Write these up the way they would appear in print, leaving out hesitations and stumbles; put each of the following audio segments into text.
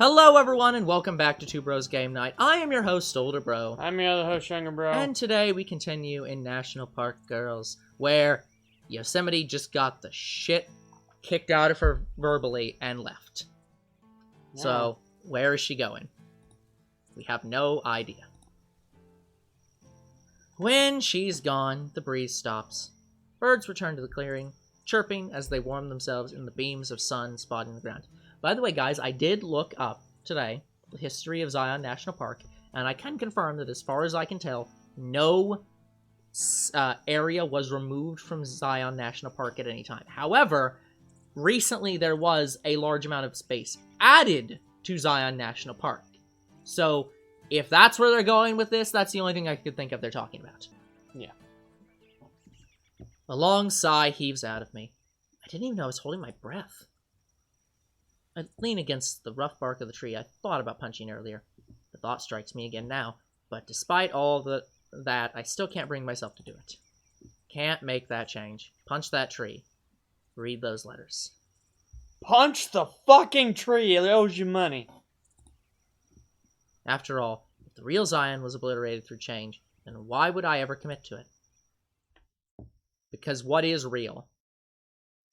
Hello everyone and welcome back to Two Bros Game Night. I am your host, Older Bro. I'm your other host, Younger Bro. And today we continue in National Park Girls, where Yosemite just got the shit kicked out of her verbally and left. Yeah. So, where is she going? We have no idea. When she's gone, the breeze stops. Birds return to the clearing, chirping as they warm themselves in the beams of sun spotting the ground. By the way, guys, I did look up today the history of Zion National Park, and I can confirm that as far as I can tell, no area was removed from Zion National Park at any time. However, recently there was a large amount of space added to Zion National Park. So, if that's where they're going with this, that's the only thing I could think of they're talking about. Yeah. A long sigh heaves out of me. I didn't even know I was holding my breath. I lean against the rough bark of the tree I thought about punching earlier. The thought strikes me again now, but despite all that, I still can't bring myself to do it. Can't make that change. Punch that tree. Read those letters. Punch the fucking tree. It owes you money. After all, if the real Zion was obliterated through change, then why would I ever commit to it? Because what is real?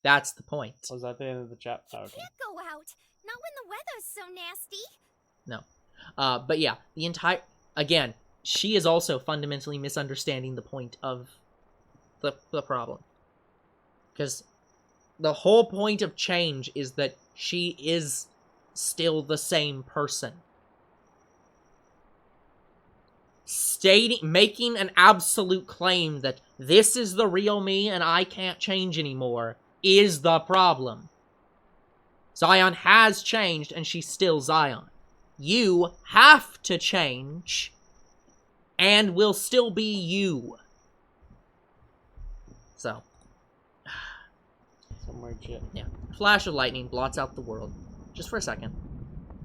That's the point. Was that the end of the chat? You can't go out. Not when the weather's so nasty. No. But yeah, again, she is also fundamentally misunderstanding the point of the problem. Because the whole point of change is that she is still the same person. Making an absolute claim that this is the real me and I can't change anymore is the problem. Zion has changed and she's still Zion. You have to change and will still be you. So. Some weird shit. Yeah. Flash of lightning blots out the world. Just for a second.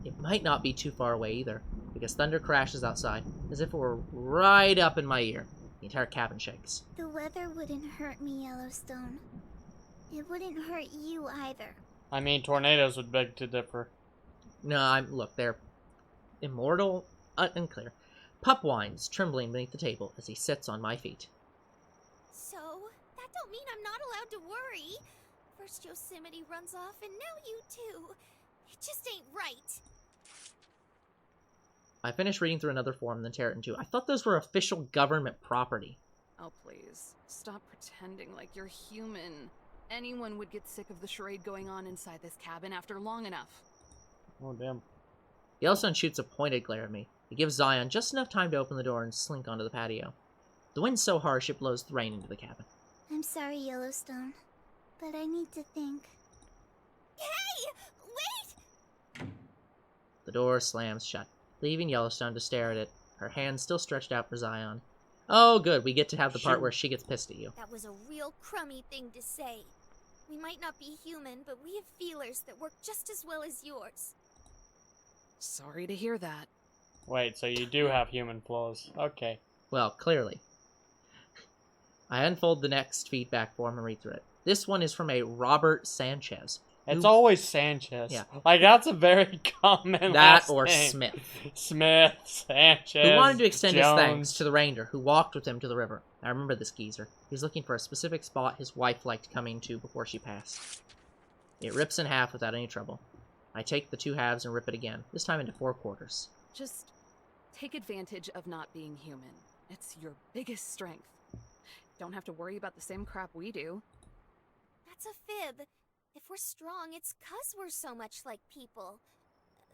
It might not be too far away either, because thunder crashes outside, as if it were right up in my ear. The entire cabin shakes. The weather wouldn't hurt me, Yellowstone. It wouldn't hurt you either. I mean, tornadoes would beg to differ. No, look, they're immortal, unclear. Pup whines, trembling beneath the table as he sits on my feet. So, that don't mean I'm not allowed to worry. First Yosemite runs off, and now you too. It just ain't right. I finish reading through another form, then tear it in two. I thought those were official government property. Oh, please. Stop pretending like you're human. Anyone would get sick of the charade going on inside this cabin after long enough. Oh, damn. Yellowstone shoots a pointed glare at me. It gives Zion just enough time to open the door and slink onto the patio. The wind's so harsh it blows the rain into the cabin. I'm sorry, Yellowstone, but I need to think. Hey! Wait! The door slams shut, leaving Yellowstone to stare at it, her hand still stretched out for Zion. Oh, good, we get to have the part where she gets pissed at you. That was a real crummy thing to say. We might not be human, but we have feelers that work just as well as yours. Sorry to hear that. Wait, so you do have human flaws. Okay. Well, clearly. I unfold the next feedback form and read through it. This one is from a Robert Sanchez. It's always Sanchez. Yeah. Like, that's a very common That last or name. Smith. Smith, Sanchez, Who wanted to extend his Jones. thanks to the reindeer who walked with him to the river. I remember this geezer. He's looking for a specific spot his wife liked coming to before she passed. It rips in half without any trouble. I take the two halves and rip it again, this time into 4 quarters. Just take advantage of not being human. It's your biggest strength. Don't have to worry about the same crap we do. That's a fib. If we're strong, it's 'cause we're so much like people.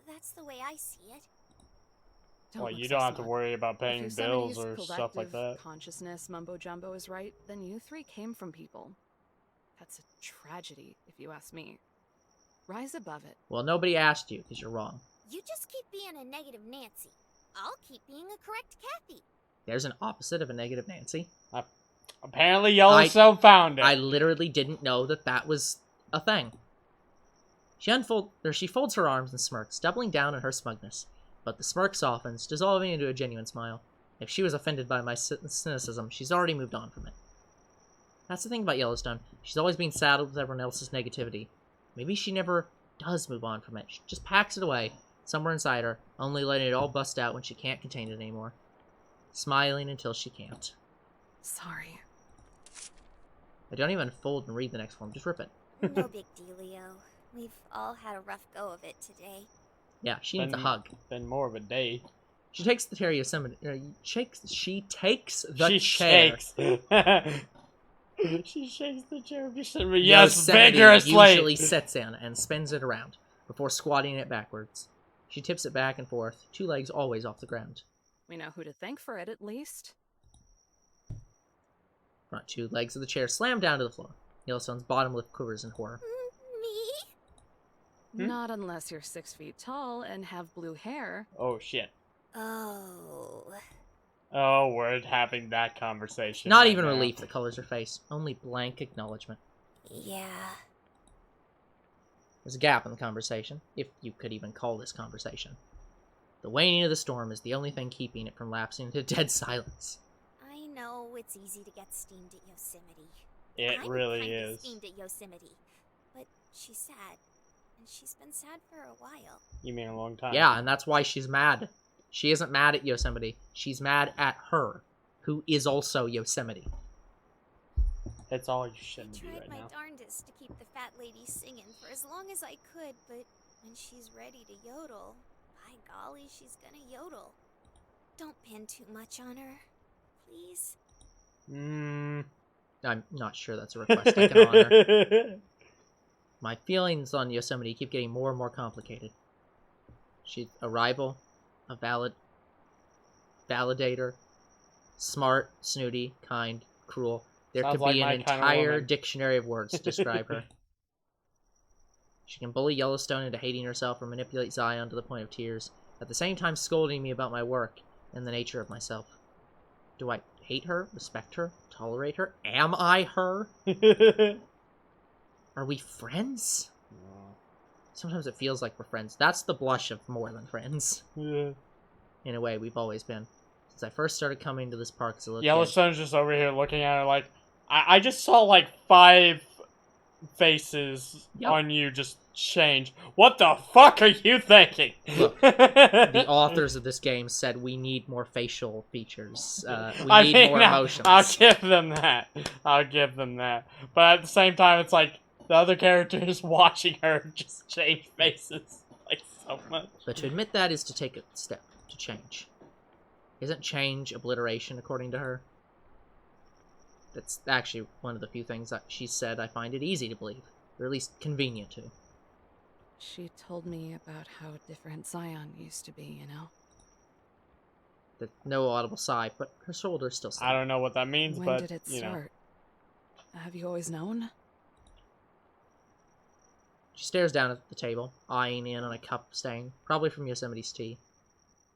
That's the way I see it. Well, look you so don't have to smug. worry about If paying bills or Yosemites' stuff like that. collective consciousness mumbo-jumbo is right, then you three came from people. That's a tragedy, if you ask me. Rise above it. Well, nobody asked you, because you're wrong. You just keep being a negative Nancy. I'll keep being a correct Kathy. There's an opposite of a negative Nancy. Apparently Yellowstone found it. I literally didn't know that that was a thing. She folds her arms and smirks, doubling down on her smugness. But the smirk softens, dissolving into a genuine smile. If she was offended by my cynicism, she's already moved on from it. That's the thing about Yellowstone. She's always been saddled with everyone else's negativity. Maybe she never does move on from it. She just packs it away, somewhere inside her, only letting it all bust out when she can't contain it anymore. Smiling until she can't. Sorry. I don't even fold and read the next form, just rip it. No big dealio. We've all had a rough go of it today. Yeah, she needs a hug. Been more of a day. She takes the chair Yosemite. She takes the She chair. shakes. She shakes the chair. Yes, Yosemite vigorously. usually sits in and spins it around before squatting it backwards. She tips it back and forth, 2 legs always off the ground. We know who to thank for it, at least. Front 2 legs of the chair slam down to the floor. Yellowstone's bottom lip quivers in horror. Me? Not unless you're 6 feet tall and have blue hair. Oh shit. Oh. Oh, we're having that conversation. Not right even now. relief that colors her face, only blank acknowledgement. Yeah. There's a gap in the conversation, if you could even call this conversation. The waning of the storm is the only thing keeping it from lapsing into dead silence. I know it's easy to get steamed at Yosemite. It I'm really kinda is. steamed at Yosemite. But she's sad. And she's been sad for a while. You mean a long time? Yeah, and that's why she's mad. She isn't mad at Yosemite. She's mad at her, who is also Yosemite. That's all you I shouldn't do tried right my now. darndest to keep the fat lady singing for as long as I could, but when she's ready to yodel, by golly, she's gonna yodel. Don't pin too much on her, please. I'm not sure that's a request I can honor. My feelings on Yosemite keep getting more and more complicated. She's a rival, a validator, smart, snooty, kind, cruel. There Sounds could like be my an kind of entire woman. dictionary of words to describe her. She can bully Yellowstone into hating herself or manipulate Zion to the point of tears, at the same time scolding me about my work and the nature of myself. Do I hate her, respect her, tolerate her? Am I her? Are we friends? Sometimes it feels like we're friends. That's the blush of more than friends. Yeah. In a way, we've always been. Since I first started coming to this park as a little kid. Yellowstone's just over here looking at her like, I just saw like 5 faces on you just change. What the fuck are you thinking? Look, the authors of this game said we need more facial features. We need more emotions. I'll give them that. I'll give them that. But at the same time, it's like the other characters watching her just change faces like so much. But to admit that is to take a step to change. Isn't change obliteration, according to her? That's actually one of the few things that she said I find it easy to believe, or at least convenient to. She told me about how different Zion used to be, you know? No audible sigh, but her shoulder's still I don't know what that means, When but did it you know. start? Have you always known? She stares down at the table, eyeing in on a cup stain, probably from Yosemite's tea.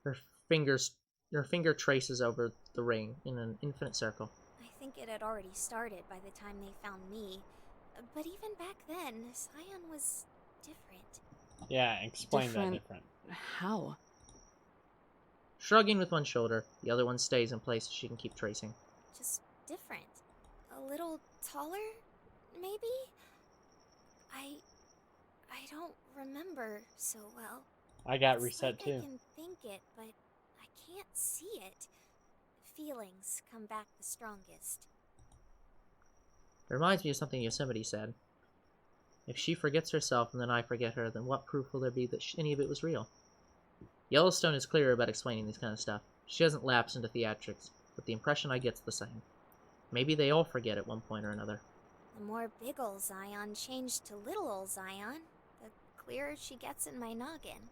Her finger traces over the ring in an infinite circle. I think it had already started by the time they found me. But even back then, Zion was different. Yeah, explain that different. How? Shrugging with one shoulder, the other one stays in place so she can keep tracing. Just different. A little taller, maybe? I don't remember so well. I got It's reset like too. I can think it, but I can't see it. Feelings come back the strongest. It reminds me of something Yosemite said. If she forgets herself and then I forget her, then what proof will there be that any of it was real? Yellowstone is clearer about explaining this kind of stuff. She doesn't lapse into theatrics, but the impression I get's the same. Maybe they all forget at one point or another. The more big ol' Zion changed to little ol' Zion, the clearer she gets in my noggin.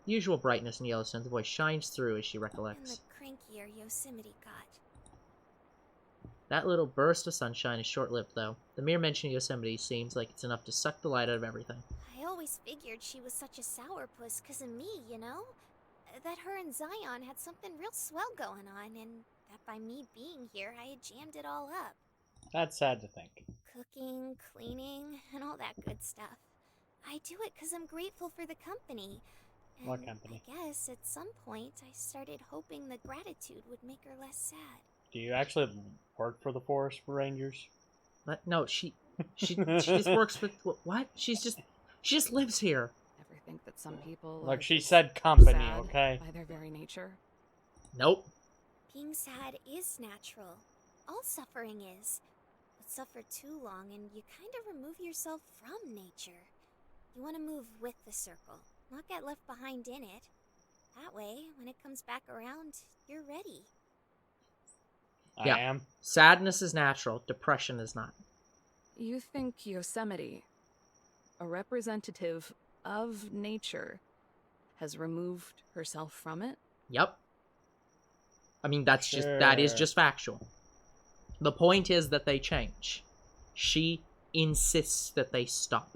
The usual brightness in Yellowstone's voice shines through as she And recollects. the crankier Yosemite got. That little burst of sunshine is short-lived, though. The mere mention of Yosemite seems like it's enough to suck the light out of everything. I always figured she was such a sourpuss 'cause of me, you know? That her and Zion had something real swell going on, and that by me being here, I had jammed it all up. That's sad to think. Cooking, cleaning, and all that good stuff. I do it 'cause I'm grateful for the company. And What company? I guess at some point I started hoping the gratitude would make her less sad. Do you actually work for the Forest Rangers? But no, she just works with what? She just lives here. think that some people Look, are she just said company, sad okay? by their very nature. Nope. Being sad is natural. All suffering is. But suffer too long and you kind of remove yourself from nature. You want to move with the circle, not get left behind in it. That way, when it comes back around, you're ready. Yeah. I am. Sadness is natural. Depression is not. You think Yosemite, a representative of nature, has removed herself from it? Yep. I mean, that is Sure. just factual. The point is that they change. She insists that they stop.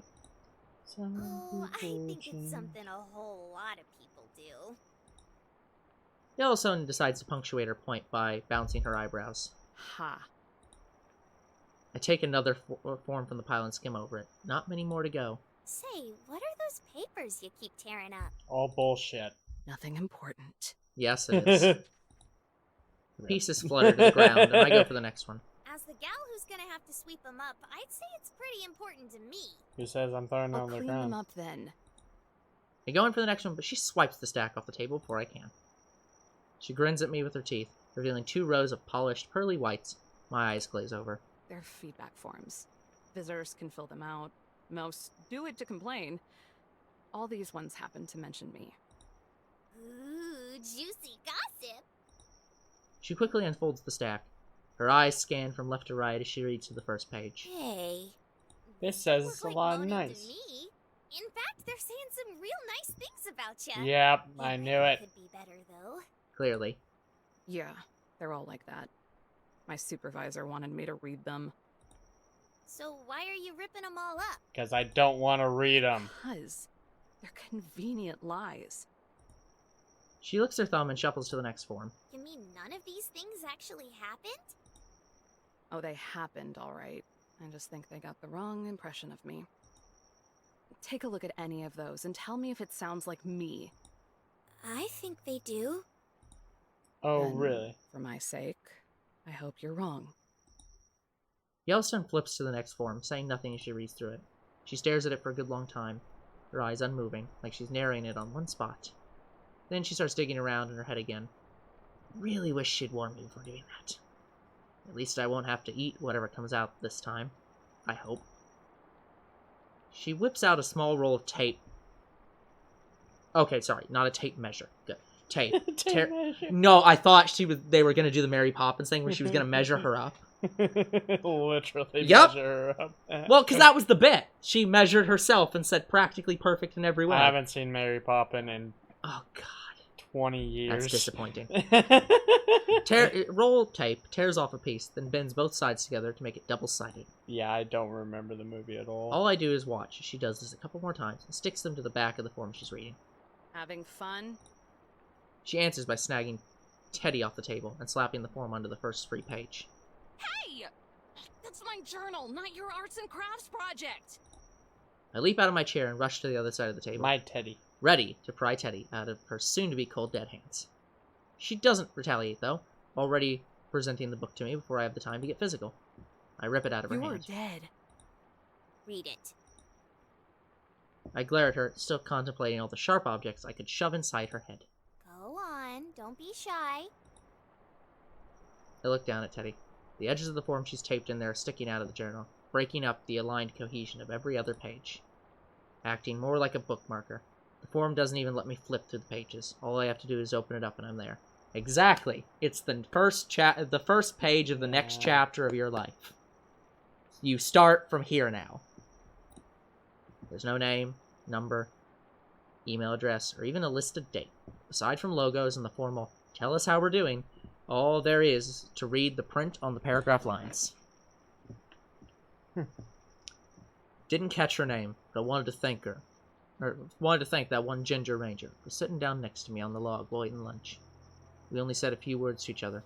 Oh, I think it's something a whole lot of people do. Yellowstone decides to punctuate her point by bouncing her eyebrows. Ha. I take another form from the pile and skim over it. Not many more to go. Say, what are those papers you keep tearing up? All bullshit. Nothing important. Yes, it is. The pieces flutter to the ground, and I go for the next one. As the gal who's gonna have to sweep them up, I'd say it's pretty important to me. Who says I'm throwing it I'll on the clean them ground? up then. I go in for the next one, but she swipes the stack off the table before I can. She grins at me with her teeth, revealing 2 rows of polished, pearly whites. My eyes glaze over. They're feedback forms. Visitors can fill them out. Most do it to complain. All these ones happen to mention me. Ooh, juicy gossip. She quickly unfolds the stack. Her eyes scan from left to right as she reads to the first page. Hey. This They says look a like lot voted nice. to me. In fact, they're saying some real nice things about ya. Yep, You I knew reckon it. Could be better though. Clearly. Yeah, they're all like that. My supervisor wanted me to read them. So why are you ripping them all up? Because I don't want to read them. Because they're convenient lies. She licks her thumb and shuffles to the next form. You mean none of these things actually happened? Oh, they happened, all right. I just think they got the wrong impression of me. Take a look at any of those and tell me if it sounds like me. I think they do. Oh, Then, really? For my sake, I hope you're wrong. Yellowstone flips to the next form, saying nothing as she reads through it. She stares at it for a good long time, her eyes unmoving, like she's narrowing it on one spot. Then she starts digging around in her head again. Really wish she'd warn me before doing that. At least I won't have to eat whatever comes out this time. I hope. She whips out a small roll of tape. Okay, sorry, not a tape measure. Good. Tape. No, I thought they were going to do the Mary Poppins thing where she was going to measure her up. Literally Yep. measure her up. Well, because that was the bit. She measured herself and said practically perfect in every way. I haven't seen Mary Poppins in Oh, God. 20 years. That's disappointing. Roll tape, tears off a piece, then bends both sides together to make it double-sided. Yeah, I don't remember the movie at all. All I do is watch as she does this a couple more times and sticks them to the back of the form she's reading. Having fun? She answers by snagging Teddy off the table and slapping the form onto the first free page. Hey! That's my journal, not your arts and crafts project! I leap out of my chair and rush to the other side of the table, My Teddy. ready to pry Teddy out of her soon-to-be cold dead hands. She doesn't retaliate, though, already presenting the book to me before I have the time to get physical. I rip it out of her You are hand. dead. Read it. I glare at her, still contemplating all the sharp objects I could shove inside her head. Go on, don't be shy. I look down at Teddy. The edges of the form she's taped in there are sticking out of the journal, breaking up the aligned cohesion of every other page. Acting more like a bookmarker. The form doesn't even let me flip through the pages. All I have to do is open it up and I'm there. Exactly. It's the first page of the next chapter of your life. You start from here now. There's no name, number, email address, or even a listed date. Aside from logos and the formal "tell us how we're doing," all there is to read the print on the paragraph lines. Didn't catch her name, but I wanted to thank that one ginger ranger for sitting down next to me on the log while eating lunch. We only said a few words to each other,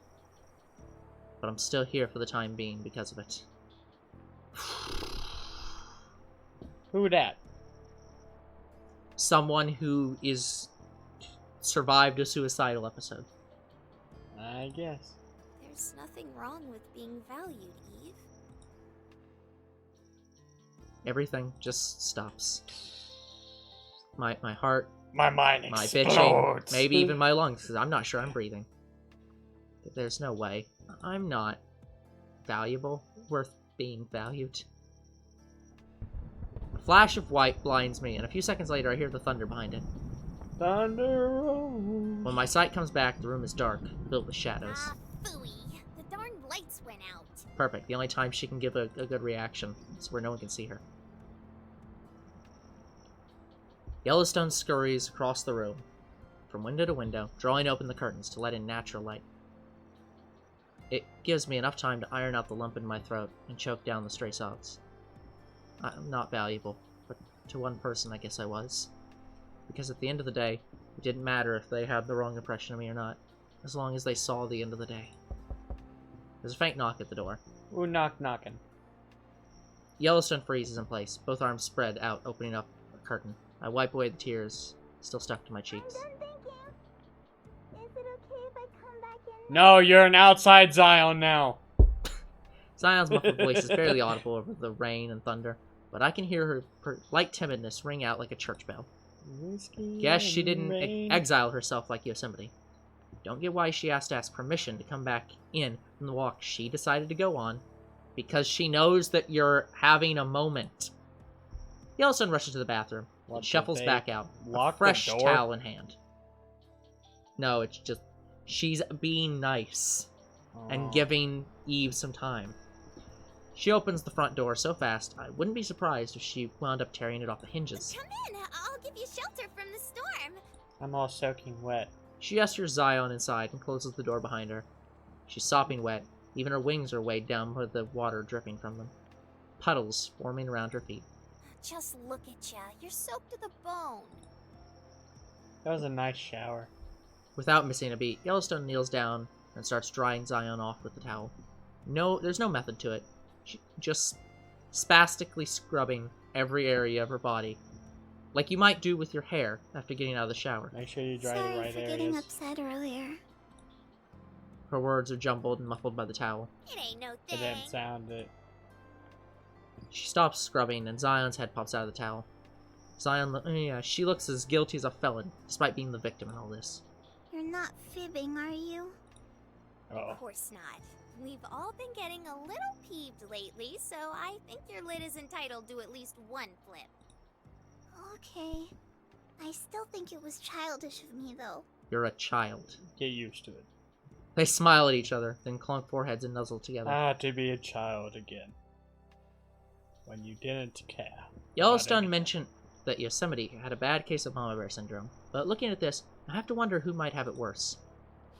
but I'm still here for the time being because of it. Who dat? Someone who is survived a suicidal episode. I guess. There's nothing wrong with being valued, Eve. Everything just stops. My heart, My mind my explodes. bitching, maybe even my lungs, because I'm not sure I'm breathing. There's no way. I'm not valuable, worth being valued. A flash of white blinds me, and a few seconds later I hear the thunder behind it. Thunder rolls. When my sight comes back, the room is dark, filled with shadows. Ah, phooey. The darn lights went out. Perfect. The only time she can give a good reaction is where no one can see her. Yellowstone scurries across the room, from window to window, drawing open the curtains to let in natural light. It gives me enough time to iron out the lump in my throat and choke down the stray sobs. I'm not valuable, but to one person I guess I was. Because at the end of the day, it didn't matter if they had the wrong impression of me or not, as long as they saw the end of the day. There's a faint knock at the door. Ooh, knocking. Yellowstone freezes in place, both arms spread out, opening up a curtain. I wipe away the tears, still stuck to my cheeks. I'm done thinking. Is it okay if I come back in? No, you're an outside Zion now. Zion's muffled voice is barely audible over the rain and thunder, but I can hear her light timidness ring out like a church bell. Guess she didn't exile herself like Yosemite. Don't get why she has to ask permission to come back in from the walk she decided to go on, because she knows that you're having a moment. Yellowstone rushes to the bathroom and shuffles back out, a fresh towel in hand. No, it's just she's being nice and giving Eve some time. She opens the front door so fast, I wouldn't be surprised if she wound up tearing it off the hinges. Come in. I'll give you shelter from the storm. I'm all soaking wet. She ushers Zion inside and closes the door behind her. She's sopping wet. Even her wings are weighed down with the water dripping from them. Puddles forming around her feet. Just look at ya. You're soaked to the bone. That was a nice shower. Without missing a beat, Yellowstone kneels down and starts drying Zion off with the towel. No, there's no method to it. She just spastically scrubbing every area of her body, like you might do with your hair after getting out of the shower. Make sure you dry the Sorry right for areas. getting upset earlier. Her words are jumbled and muffled by the towel. It ain't no It thing. didn't sound it. She stops scrubbing and Zion's head pops out of the towel. She looks as guilty as a felon, despite being the victim in all this. You're not fibbing, are you? Uh-oh. Of course not. We've all been getting a little peeved lately, so I think your lid is entitled to at least one flip. Okay. I still think it was childish of me, though. You're a child. Get used to it. They smile at each other, then clunk foreheads and nuzzle together. Ah, to be a child again. When you didn't care. Yellowstone mentioned that Yosemite had a bad case of mama bear syndrome, but looking at this, I have to wonder who might have it worse.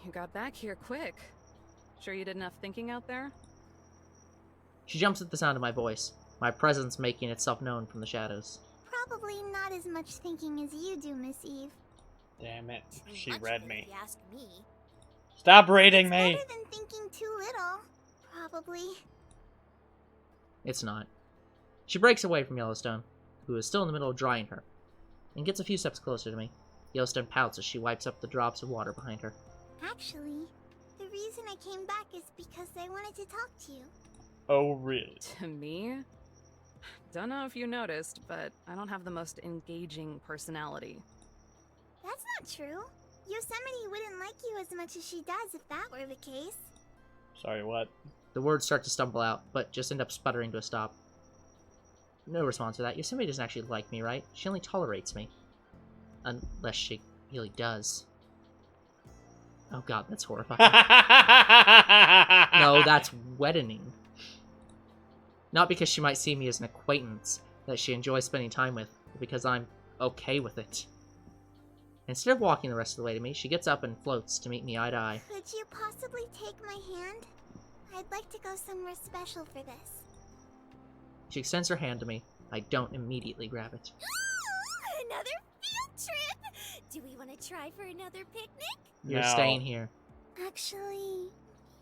You got back here quick. Sure you did enough thinking out there? She jumps at the sound of my voice, my presence making itself known from the shadows. Probably not as much thinking as you do, Miss Eve. Damn it. Too She much read of it, me. if you ask me. Stop reading me! Better than thinking too little. Probably. It's not. She breaks away from Yellowstone, who is still in the middle of drying her, and gets a few steps closer to me. Yellowstone pouts as she wipes up the drops of water behind her. Actually, the reason I came back is because I wanted to talk to you. Oh, really? To me? Don't know if you noticed, but I don't have the most engaging personality. That's not true. Yosemite wouldn't like you as much as she does if that were the case. Sorry, what? The words start to stumble out, but just end up sputtering to a stop. No response to that. Yosemite doesn't actually like me, right? She only tolerates me. Unless she really does. Oh god, that's horrifying. No, that's weadening. Not because she might see me as an acquaintance that she enjoys spending time with, but because I'm okay with it. Instead of walking the rest of the way to me, she gets up and floats to meet me eye to eye. Could you possibly take my hand? I'd like to go somewhere special for this. She extends her hand to me. I don't immediately grab it. Another field trip! Do we want to try for another picnic? You're No. staying here. Actually,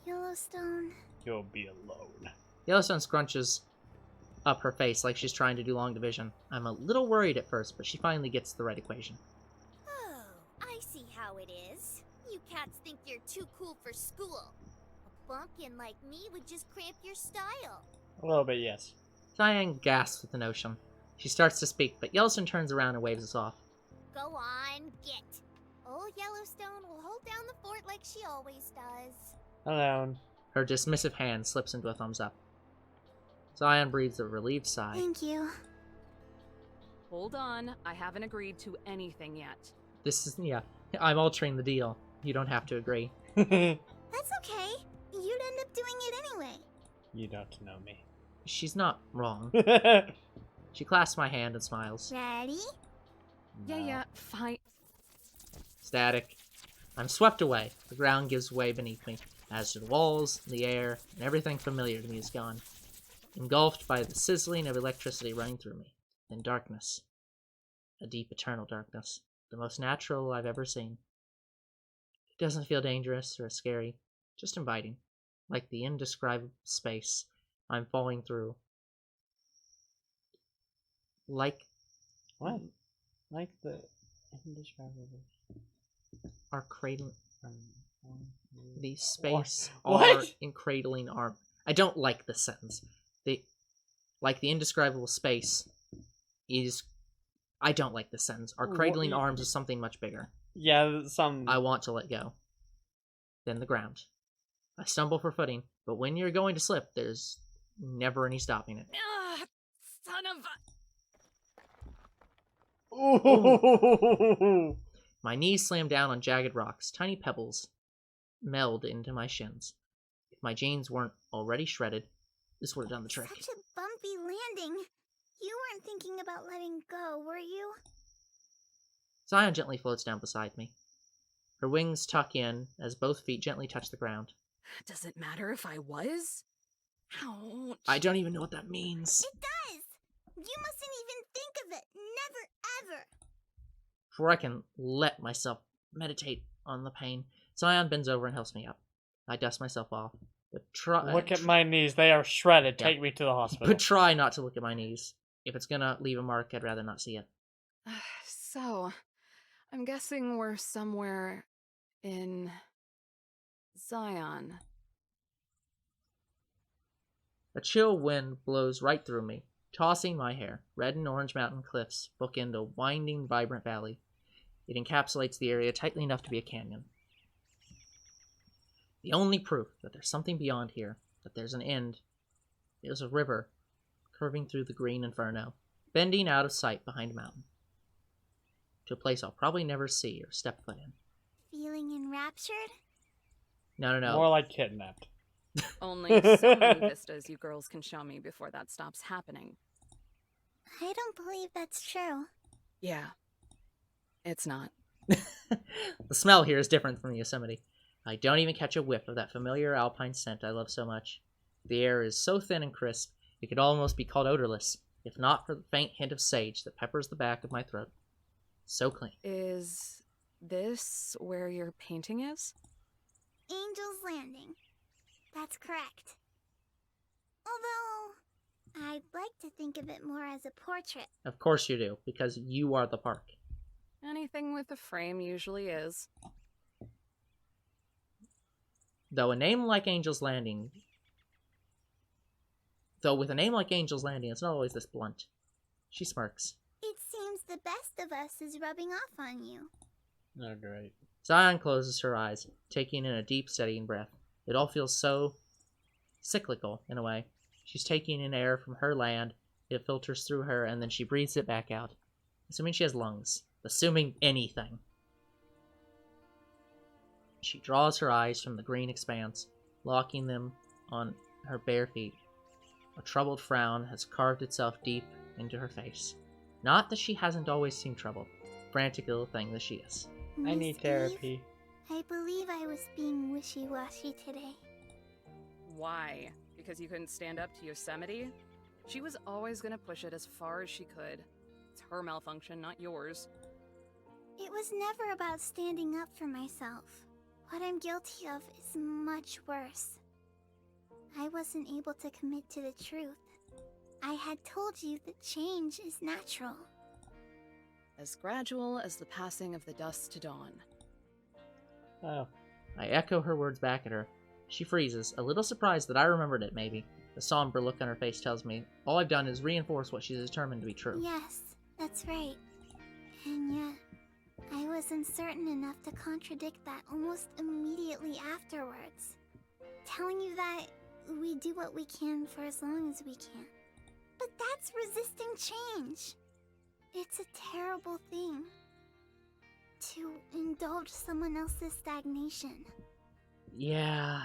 Yellowstone. You'll be alone. Yellowstone scrunches up her face like she's trying to do long division. I'm a little worried at first, but she finally gets the right equation. Oh, I see how it is. You cats think you're too cool for school. A bumpkin like me would just cramp your style. A little bit, yes. Diane gasps at the notion. She starts to speak, but Yellowstone turns around and waves us off. Go on, get. Old Yellowstone will hold down the fort like she always does. Alone. Her dismissive hand slips into a thumbs up. Zion breathes a relieved sigh. Thank you. Hold on, I haven't agreed to anything yet. This is, yeah, I'm altering the deal. You don't have to agree. That's okay. You'd end up doing it anyway. You don't know me. She's not wrong. She clasps my hand and smiles. Ready? Yeah, fine. Static. I'm swept away. The ground gives way beneath me, as do the walls, the air, and everything familiar to me is gone. Engulfed by the sizzling of electricity running through me. Then darkness. A deep, eternal darkness. The most natural I've ever seen. It doesn't feel dangerous or scary, just inviting. Like the indescribable space I'm falling through. Like... What? Like the indescribable... Our cradling... The space What? are in cradling arm. I don't like this sentence. Like the indescribable space is... I don't like this sentence. Our cradling arms is something much bigger. Yeah, some... I want to let go. Then the ground. I stumble for footing, but when you're going to slip, there's never any stopping it. Son of a... Ooh. My knees slam down on jagged rocks. Tiny pebbles meld into my shins. If my jeans weren't already shredded, this would have done the trick. Such a bumpy landing. You weren't thinking about letting go, were you? Zion gently floats down beside me. Her wings tuck in as both feet gently touch the ground. Does it matter if I was? Ouch. I don't even know what that means. It does! You mustn't even think of it. Never, ever. Before I can let myself meditate on the pain, Zion bends over and helps me up. I dust myself off, but Look at my knees. They are shredded. Yeah. Take me to the hospital. But try not to look at my knees. If it's gonna leave a mark, I'd rather not see it. So, I'm guessing we're somewhere in Zion. A chill wind blows right through me, tossing my hair. Red and orange mountain cliffs bookend a winding, vibrant valley. It encapsulates the area tightly enough to be a canyon. The only proof that there's something beyond here, that there's an end, is a river curving through the green inferno, bending out of sight behind a mountain, to a place I'll probably never see or step foot in. Feeling enraptured? No. More like kidnapped. Only so many vistas you girls can show me before that stops happening. I don't believe that's true. Yeah. It's not. The smell here is different from the Yosemite. I don't even catch a whiff of that familiar alpine scent I love so much. The air is so thin and crisp, it could almost be called odorless, if not for the faint hint of sage that peppers the back of my throat. So clean. Is this where your painting is? Angel's Landing. That's correct. Although, I'd like to think of it more as a portrait. Of course you do, because you are the park. Anything with a frame usually is. Though with a name like Angel's Landing, it's not always this blunt. She smirks. It seems the best of us is rubbing off on you. Oh, great. Zion closes her eyes, taking in a deep, steadying breath. It all feels so cyclical, in a way. She's taking in air from her land, it filters through her, and then she breathes it back out. Assuming she has lungs. Assuming anything. She draws her eyes from the green expanse, locking them on her bare feet. A troubled frown has carved itself deep into her face. Not that she hasn't always seemed troubled. Frantic little thing that she is. I Miss need Eve, therapy. I believe I was being wishy-washy today. Why? Because you couldn't stand up to Yosemite? She was always gonna push it as far as she could. It's her malfunction, not yours. It was never about standing up for myself. What I'm guilty of is much worse. I wasn't able to commit to the truth. I had told you that change is natural. As gradual as the passing of the dusk to dawn. Oh. I echo her words back at her. She freezes, a little surprised that I remembered it, maybe. The somber look on her face tells me all I've done is reinforce what she's determined to be true. Yes, that's right. And yet, I was uncertain enough to contradict that almost immediately afterwards, telling you that we do what we can for as long as we can. But that's resisting change. It's a terrible thing to indulge someone else's stagnation. Yeah.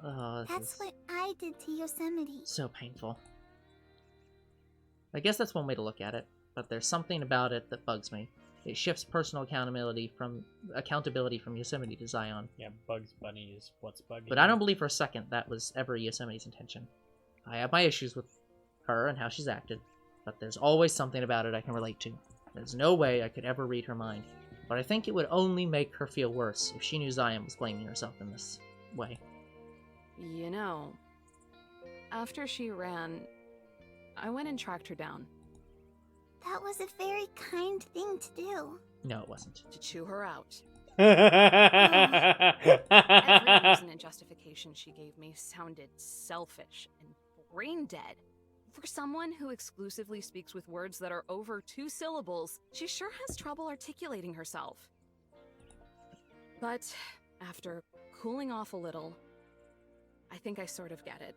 Oh, That's what I did to Yosemite. so painful. I guess that's one way to look at it, but there's something about it that bugs me. It shifts personal accountability from Yosemite to Zion. Yeah, Bugs Bunny is what's bugging. But I don't believe for a second that was ever Yosemite's intention. I have my issues with her and how she's acted, but there's always something about it I can relate to. There's no way I could ever read her mind, but I think it would only make her feel worse if she knew Zion was blaming herself in this way. You know, after she ran, I went and tracked her down. That was a very kind thing to do. No, it wasn't. To chew her out. Every Every reason and justification she gave me sounded selfish and brain dead. For someone who exclusively speaks with words that are over 2 syllables, she sure has trouble articulating herself. But after cooling off a little, I think I sort of get it.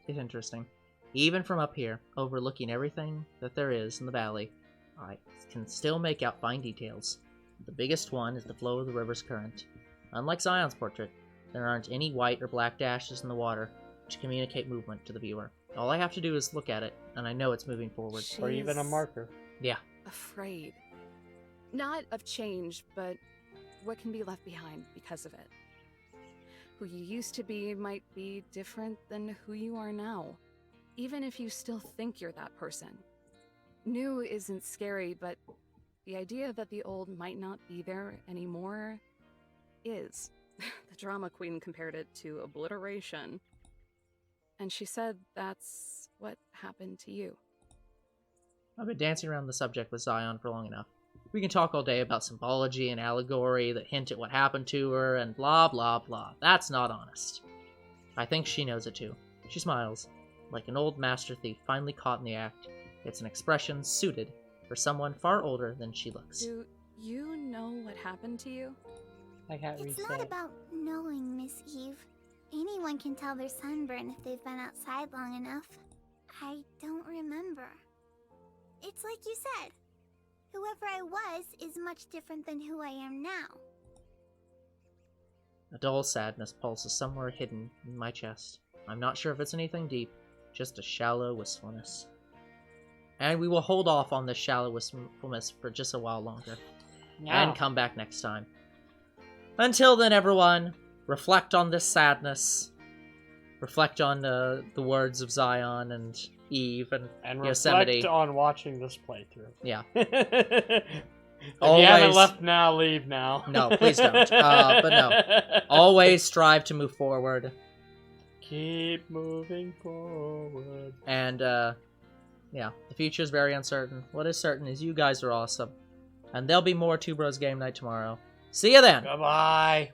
It's interesting. Even from up here, overlooking everything that there is in the valley, I can still make out fine details. The biggest one is the flow of the river's current. Unlike Zion's portrait, there aren't any white or black dashes in the water to communicate movement to the viewer. All I have to do is look at it, and I know it's moving forward. Or even a She's marker. Yeah. afraid. Not of change, but what can be left behind because of it. Who you used to be might be different than who you are now, even if you still think you're that person. New isn't scary, but the idea that the old might not be there anymore is. The drama queen compared it to obliteration. And she said that's what happened to you. I've been dancing around the subject with Zion for long enough. We can talk all day about symbology and allegory that hint at what happened to her and blah blah blah. That's not honest. I think she knows it too. She smiles, like an old master thief finally caught in the act. It's an expression suited for someone far older than she looks. Do you know what happened to you? I can't It's reset. not about knowing, Miss Eve. Anyone can tell they're sunburned if they've been outside long enough. I don't remember. It's like you said. Whoever I was is much different than who I am now. A dull sadness pulses somewhere hidden in my chest. I'm not sure if it's anything deep, just a shallow wistfulness. And we will hold off on this shallow wistfulness for just a while longer. And come back next time. Until then, everyone, reflect on this sadness. Reflect on the words of Zion and Eve and Yosemite. Reflect on watching this playthrough. Yeah. If Always- you haven't left now, leave now. No, please don't. But no. Always strive to move forward. Keep moving forward. And, yeah, the future is very uncertain. What is certain is you guys are awesome. And there'll be more Two Bros Game Night tomorrow. See you then! Goodbye.